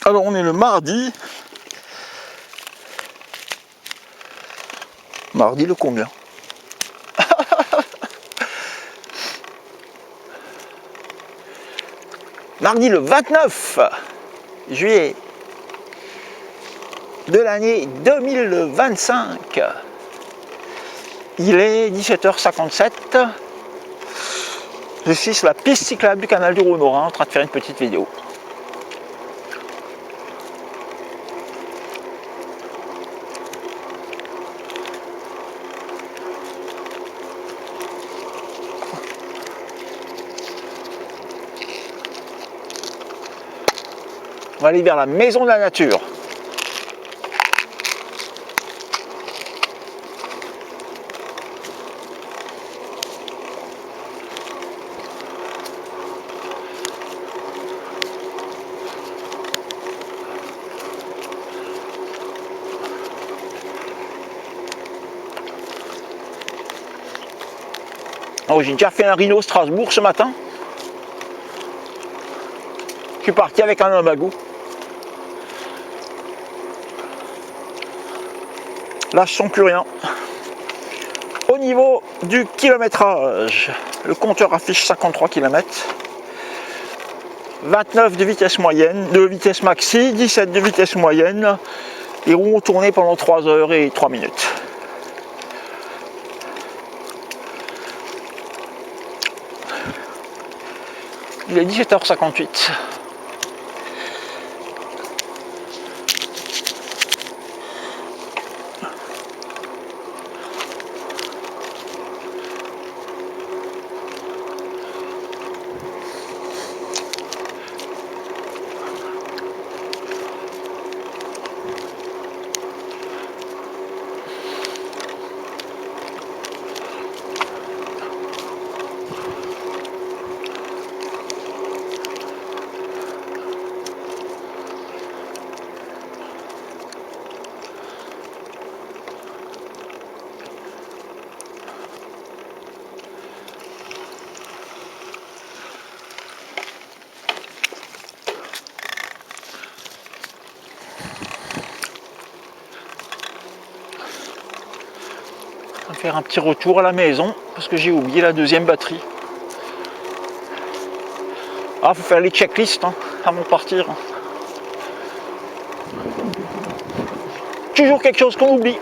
Alors on est le mardi. Mardi le combien? Mardi le 29 juillet de l'année 2025. Il est 17h57. Je suis sur la piste cyclable du canal du Rhône-Rhin en train de faire une petite vidéo. On va aller vers la maison de la nature. Oh, j'ai déjà fait un rhino Strasbourg ce matin. Je suis parti avec un homme à goût. Là, je sens plus rien. Au niveau du kilométrage, le compteur affiche 53 km. 29 de vitesse moyenne, de vitesse maxi, 17 de vitesse moyenne. Les roues ont tourné pendant 3 heures et 3 minutes. Il est 17h58. On va faire un petit retour à la maison parce que j'ai oublié la deuxième batterie. Ah, faut faire les checklists hein, avant de partir. Toujours quelque chose qu'on oublie.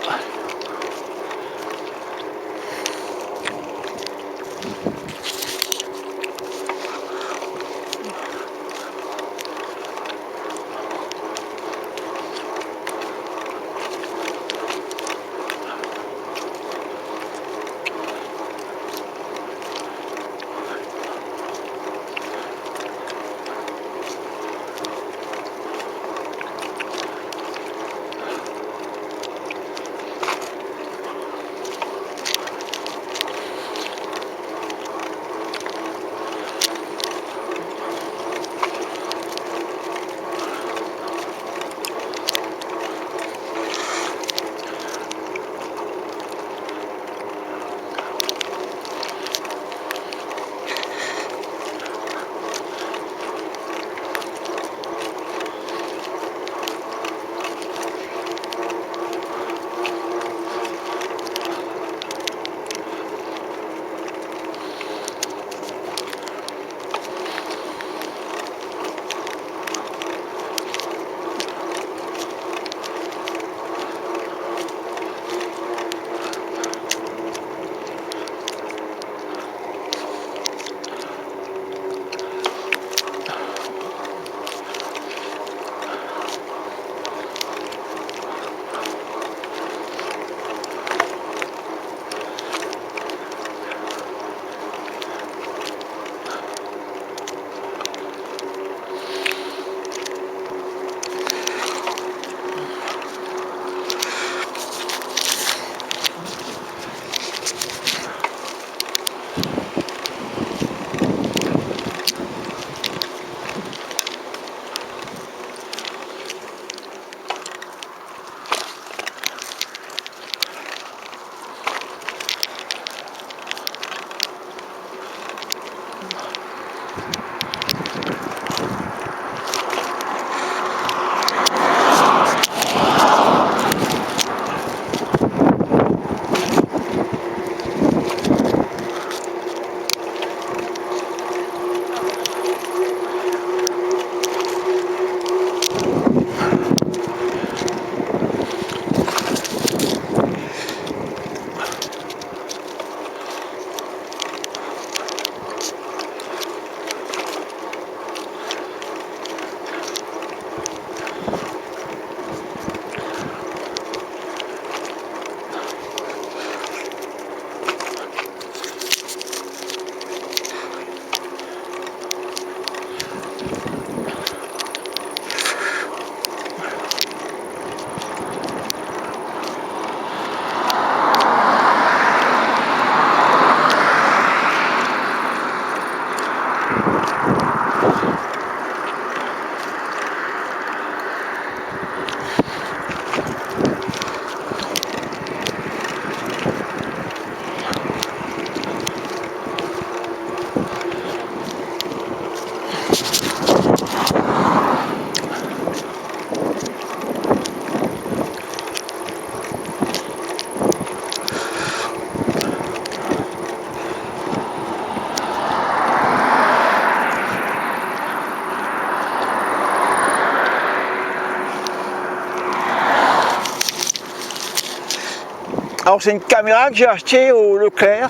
Alors c'est une caméra que j'ai achetée au Leclerc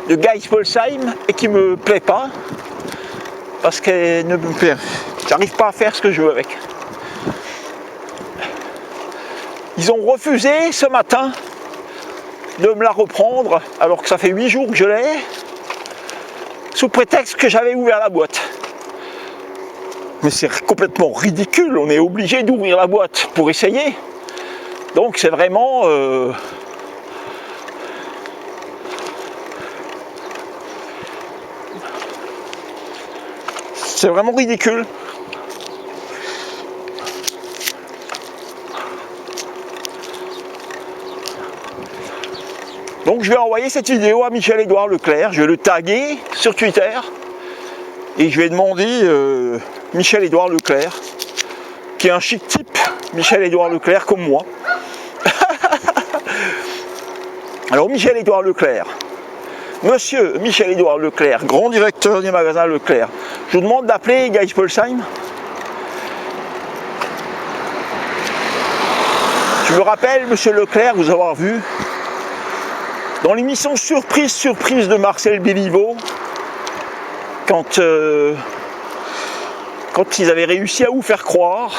de Geispolsheim et qui me plaît pas parce qu'elle ne me plaît. J'arrive pas à faire ce que je veux avec. Ils ont refusé ce matin de me la reprendre alors que ça fait 8 jours que je l'ai, sous prétexte que j'avais ouvert la boîte. Mais c'est complètement ridicule, on est obligé d'ouvrir la boîte pour essayer. Donc c'est vraiment... c'est vraiment ridicule. Donc je vais envoyer cette vidéo à Michel-Édouard Leclerc, je vais le taguer sur Twitter et je vais demander Michel-Édouard Leclerc, qui est un chic type, Michel-Édouard Leclerc comme moi. Alors Michel-Édouard Leclerc, monsieur Michel-Édouard Leclerc, grand directeur du magasin Leclerc, je vous demande d'appeler Geispolsheim. Je me rappelle, monsieur Leclerc, vous avoir vu dans l'émission Surprise de Marcel Béliveau, quand ils avaient réussi à vous faire croire,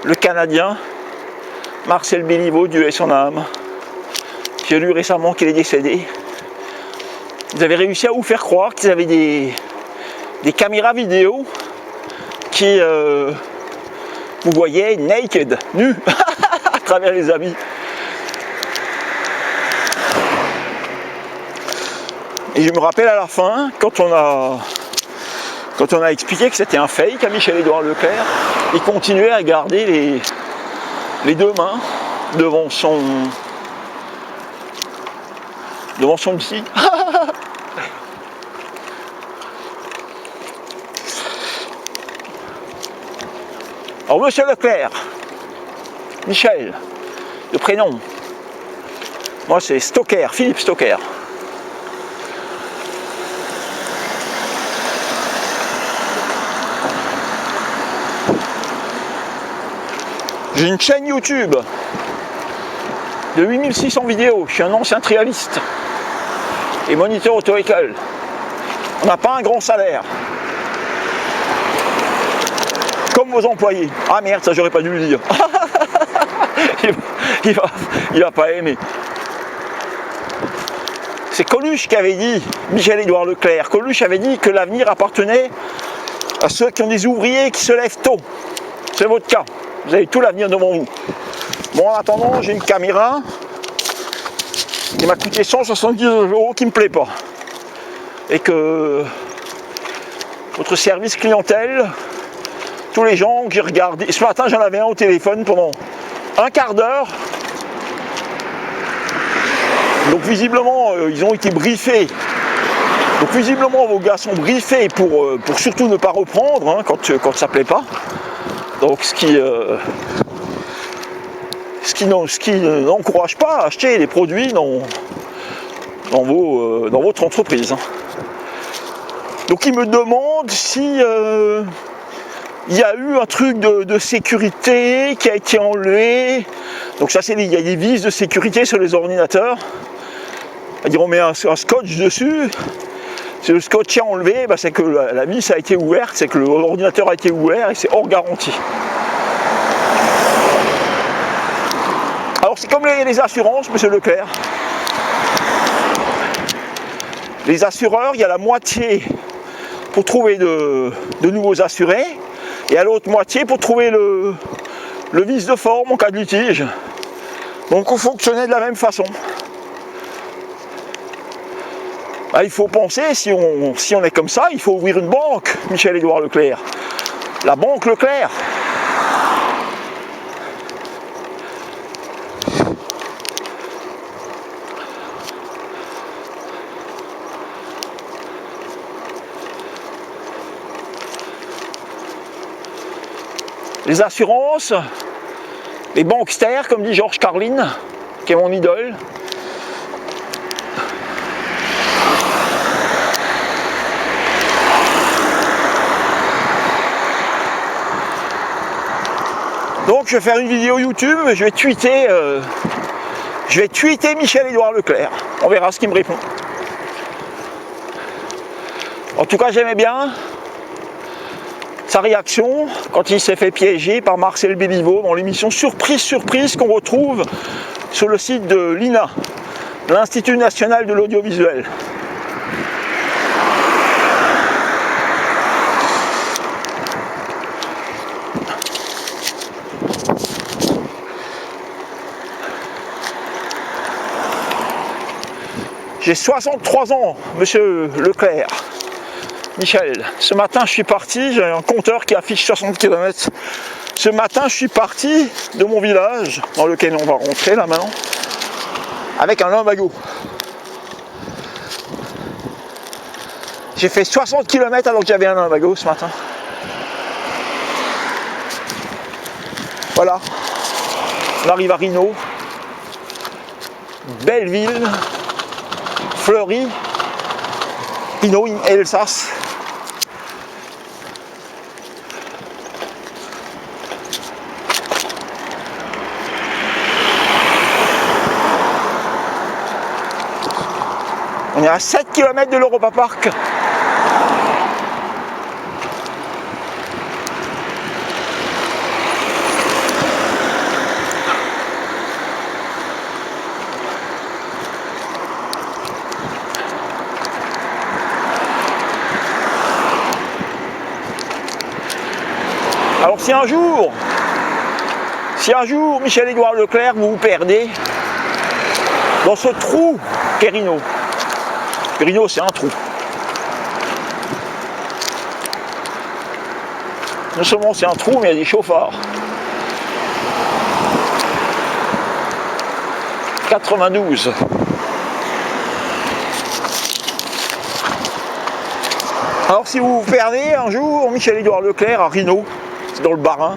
le Canadien, Marcel Béliveau, Dieu ait son âme, j'ai lu récemment qu'il est décédé, ils avaient réussi à vous faire croire qu'ils avaient des caméras vidéo qui vous voyez naked, nu, à travers les habits. Et je me rappelle à la fin, quand on a expliqué que c'était un fake à Michel-Édouard Leclerc, il continuait à garder les deux mains devant son psy. Alors monsieur Leclerc, Michel, le prénom, moi c'est Stocker, Philippe Stocker. J'ai une chaîne YouTube de 8600 vidéos, je suis un ancien trialiste et moniteur auto-école. On n'a pas un grand salaire. Comme vos employés. Ah merde, ça j'aurais pas dû le dire. il va pas aimer. C'est Coluche qui avait dit, Michel-Édouard Leclerc, Coluche avait dit que l'avenir appartenait à ceux qui ont des ouvriers qui se lèvent tôt. C'est votre cas. Vous avez tout l'avenir devant vous. Bon, en attendant, j'ai une caméra qui m'a coûté 170 € qui me plaît pas. Et que votre service clientèle, tous les gens qui regardaient, ce matin j'en avais un au téléphone pendant un quart d'heure. Donc visiblement ils ont été briefés. Donc visiblement vos gars sont briefés pour surtout ne pas reprendre hein, quand ça plaît pas. Donc ce qui n'encourage pas à acheter les produits dans votre entreprise. Donc il me demande si il y a eu un truc de sécurité qui a été enlevé. Donc ça il y a des vis de sécurité sur les ordinateurs. C'est-à-dire on met un scotch dessus. Si le scotch est enlevé, bah c'est que la vis a été ouverte, c'est que l'ordinateur a été ouvert et c'est hors garantie. Alors c'est comme les assurances, monsieur Leclerc. Les assureurs, il y a la moitié pour trouver de nouveaux assurés et à l'autre moitié pour trouver le vice de forme en cas de litige. Donc on fonctionnait de la même façon. Ah, il faut penser, si on est comme ça, il faut ouvrir une banque, Michel-Édouard Leclerc. La banque Leclerc. Les assurances, les banksters, comme dit Georges Carlin, qui est mon idole. Donc je vais faire une vidéo YouTube, je vais tweeter Je vais tweeter Michel-Édouard Leclerc. On verra ce qu'il me répond. En tout cas, j'aimais bien sa réaction quand il s'est fait piéger par Marcel Béliveau dans l'émission Surprise, Surprise qu'on retrouve sur le site de l'INA, l'Institut National de l'Audiovisuel. J'ai 63 ans, monsieur Leclerc. Michel, ce matin je suis parti, j'ai un compteur qui affiche 60 km. Ce matin je suis parti de mon village, dans lequel on va rentrer là maintenant, avec un lumbago. J'ai fait 60 km alors que j'avais un lumbago ce matin. Voilà, on arrive à Rhino, belle ville, fleurie, Rhino, Elsace. On est à 7 km de l'Europa Park. Alors si un jour Michel-Édouard Leclerc vous vous perdez dans ce trou qu'est Rhino. Rhino, c'est un trou. Non seulement c'est un trou, mais il y a des chauffards. 92. Alors si vous vous perdez un jour, Michel-Édouard Leclerc à Rhino, c'est dans le Bas-Rhin.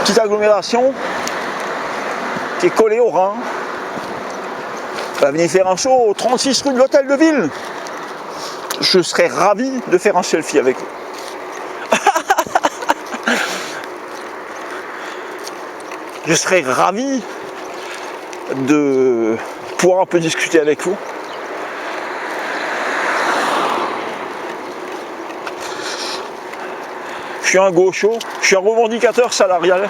Petite agglomération qui est collée au Rhin. Venez faire un saut au 36 rue de l'Hôtel de Ville. Je serais ravi de faire un selfie avec vous. Je serais ravi de pouvoir un peu discuter avec vous. Je suis un gaucho, je suis un revendicateur salarial.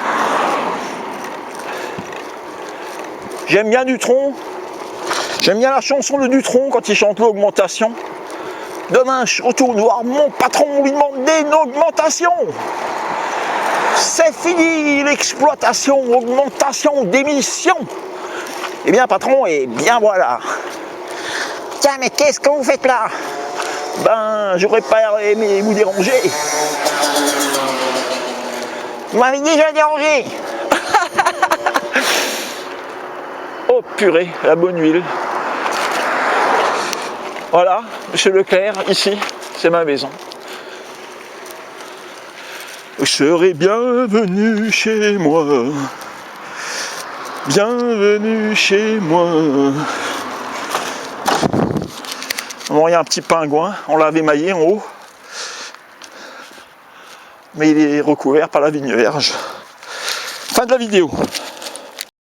J'aime bien Dutronc. J'aime bien la chanson de Dutronc quand il chante l'augmentation. Demain, je retourne voir mon patron lui demander une augmentation. C'est fini l'exploitation, augmentation d'émissions. Eh bien, patron, et bien voilà. Tiens, mais qu'est-ce que vous faites là? Ben, j'aurais pas aimé vous déranger. Vous m'avez déjà dérangé. Oh purée, la bonne huile. Voilà, monsieur Leclerc, ici, c'est ma maison. Vous serez bienvenu chez moi. Bienvenue chez moi. Bon, il y a un petit pingouin, on l'avait maillé en haut. Mais il est recouvert par la vigne vierge. Fin de la vidéo.